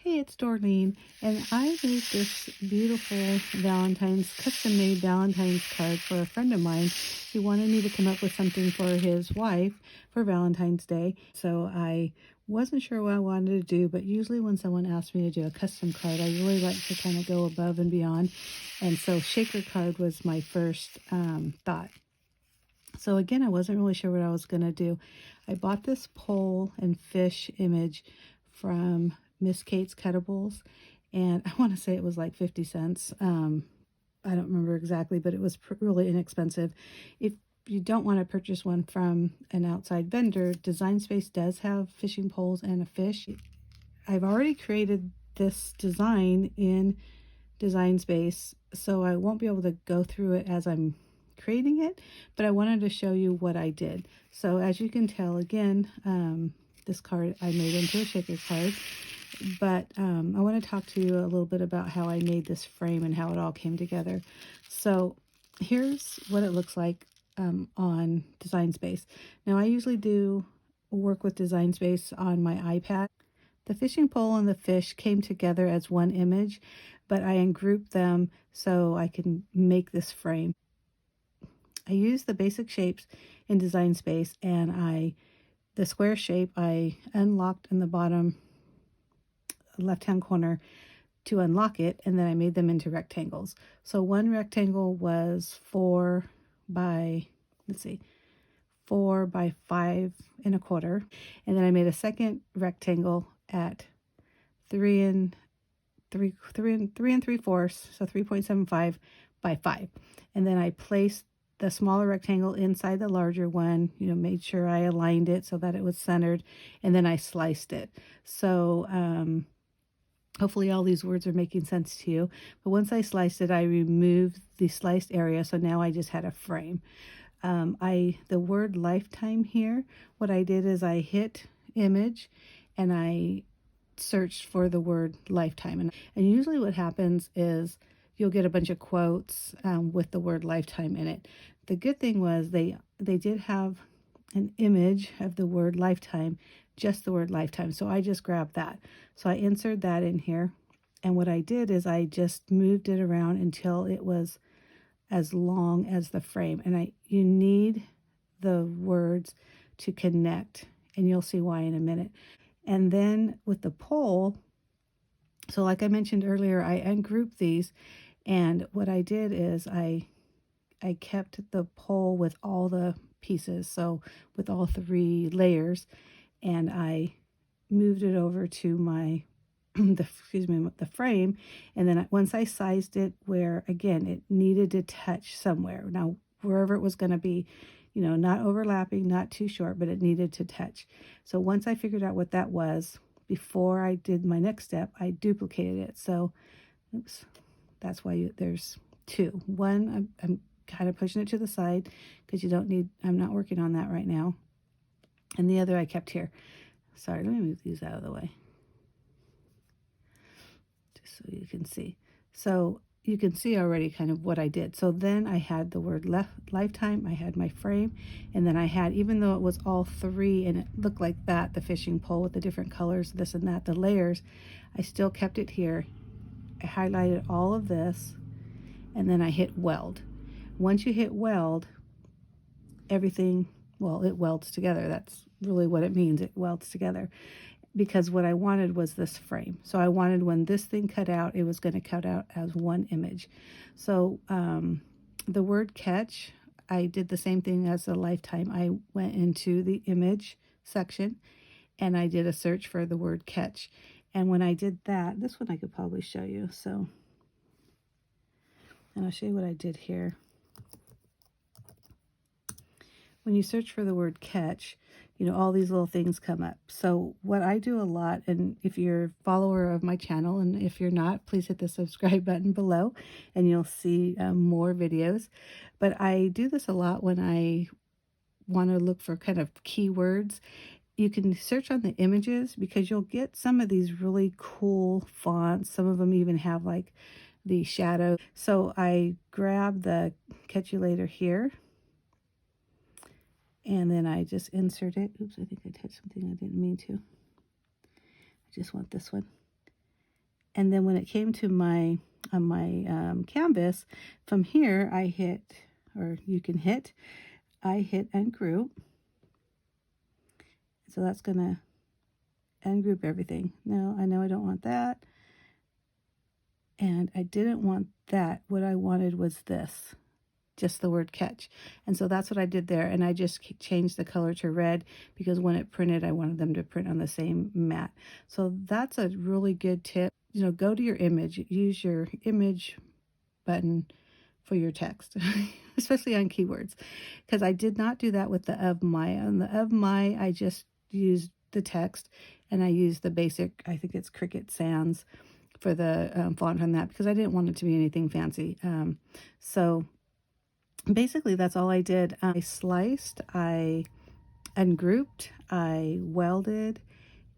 Hey, it's Dorleen, and I made this beautiful custom-made Valentine's card for a friend of mine. He wanted me to come up with something for his wife for Valentine's Day, so I wasn't sure what I wanted to do, but usually when someone asks me to do a custom card, I really like to kind of go above and beyond, and so shaker card was my first thought. So again, I wasn't really sure what I was going to do. I bought this pole and fish image from Miss Kate's Cuttables, and I want to say it was like 50 cents. I don't remember exactly, but it was really inexpensive. If you don't want to purchase one from an outside vendor, Design Space does have fishing poles and a fish. I've already created this design in Design Space, so I won't be able to go through it as I'm creating it, but I wanted to show you what I did. So as you can tell, again, this card I made into a shaker card, but I want to talk to you a little bit about how I made this frame and how it all came together. So here's what it looks like on Design Space. Now I usually do work with Design Space on my iPad. The fishing pole and the fish came together as one image, but I ungrouped them so I can make this frame. I used the basic shapes in Design Space, and the square shape I unlocked in the bottom left-hand corner to unlock it, and then I made them into rectangles. So one rectangle was 4 by 5 1/4, and then I made a second rectangle at 3 3/4, so 3.75 by 5, and then I placed the smaller rectangle inside the larger one, made sure I aligned it so that it was centered, and then I sliced it. So hopefully all these words are making sense to you. But once I sliced it, I removed the sliced area, so now I just had a frame. The word lifetime here, what I did is I hit image and I searched for the word lifetime. And usually what happens is you'll get a bunch of quotes with the word lifetime in it. The good thing was they did have an image of the word lifetime, just the word lifetime. So I just grabbed that. So I inserted that in here. And what I did is I just moved it around until it was as long as the frame. And you need the words to connect, and you'll see why in a minute. And then with the pole, so like I mentioned earlier, I ungrouped these, and what I did is I kept the pole with all the pieces, so with all 3 layers, and I moved it over to my the frame, and then once I sized it where, again, it needed to touch somewhere. Now, wherever it was going to be, not overlapping, not too short, but it needed to touch. So once I figured out what that was, before I did my next step, I duplicated it. So, oops, that's why there's 2. One, I'm kind of pushing it to the side because I'm not working on that right now. And the other I kept here. Sorry, let me move these out of the way, just so you can see. So you can see already kind of what I did. So then I had the word lifetime, I had my frame, and then I had, even though it was all 3 and it looked like that, the fishing pole with the different colors, this and that, the layers, I still kept it here. I highlighted all of this, and then I hit weld. Once you hit weld, everything, well, it welds together. That's really what it means. It welds together. Because what I wanted was this frame. So I wanted, when this thing cut out, it was going to cut out as one image. So the word catch, I did the same thing as the lifetime. I went into the image section and I did a search for the word catch. And when I did that, this one I could probably show you. So, and I'll show you what I did here. When you search for the word catch, all these little things come up. So what I do a lot, and if you're a follower of my channel, and if you're not, please hit the subscribe button below and you'll see more videos. But I do this a lot when I want to look for kind of keywords. You can search on the images because you'll get some of these really cool fonts. Some of them even have like the shadow. So I grab the Catch You Later here, and then I just insert it. Oops, I think I touched something I didn't mean to. I just want this one. And then when it came to my canvas, from here I hit, or you can hit, I hit ungroup. So that's gonna ungroup everything. No, I know I don't want that. And I didn't want that. What I wanted was this, just the word catch. And so that's what I did there. And I just changed the color to red because when it printed, I wanted them to print on the same mat. So that's a really good tip. You know, go to your image, use your image button for your text, especially on keywords. Because I did not do that with the of my. On the of my, I just used the text and I used the basic, I think it's Cricut Sans for the font on that because I didn't want it to be anything fancy. So basically that's all I did. I sliced, I ungrouped, I welded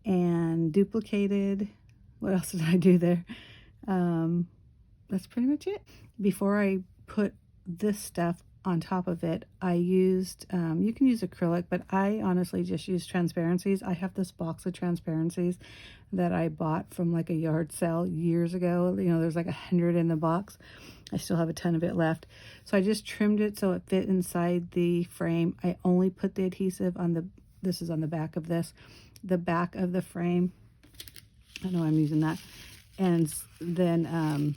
and duplicated. What else did I do there? That's pretty much it. Before I put this stuff on top of it, I used, you can use acrylic, but I honestly just use transparencies. I have this box of transparencies that I bought from like a yard sale years ago. You know, there's like 100 in the box. I still have a ton of it left. So I just trimmed it so it fit inside the frame. I only put the adhesive on the, this is on the back of this, the back of the frame. I know I'm using that. And then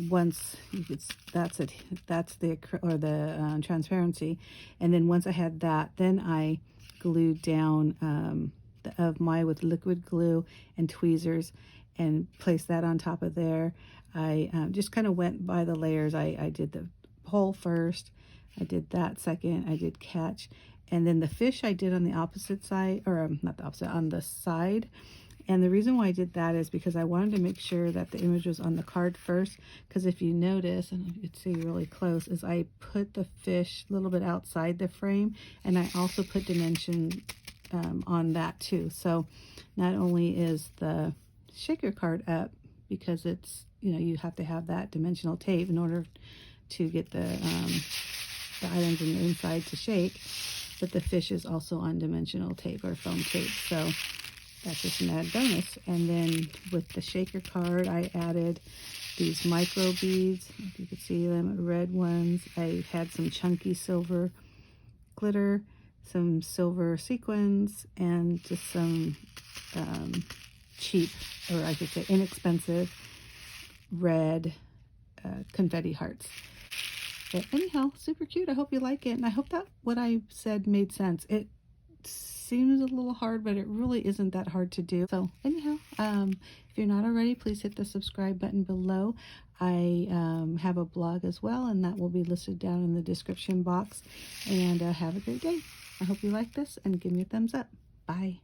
once you could, that's it, that's the, or the transparency. And then once I had that, then I glued down the of my with liquid glue and tweezers and placed that on top of there. I just kind of went by the layers. I did the pole first, I did that second, I did catch, and then the fish I did on the opposite side, or not the opposite, on the side. And the reason why I did that is because I wanted to make sure that the image was on the card first. Because if you notice, and you can see really close, is I put the fish a little bit outside the frame, and I also put dimension on that too. So not only is the shaker card up, because it's, you know, you have to have that dimensional tape in order to get the items in the inside to shake, but the fish is also on dimensional tape or foam tape. So that's just an added bonus. And then with the shaker card, I added these micro beads. If you could see them, red ones. I had some chunky silver glitter, some silver sequins, and just some cheap, or I should say inexpensive, red confetti hearts. But anyhow, super cute. I hope you like it, and I hope that what I said made sense. It seems a little hard, but it really isn't that hard to do. So anyhow, if you're not already, please hit the subscribe button below. I have a blog as well, and that will be listed down in the description box. And have a great day. I hope you like this, and give me a thumbs up. Bye.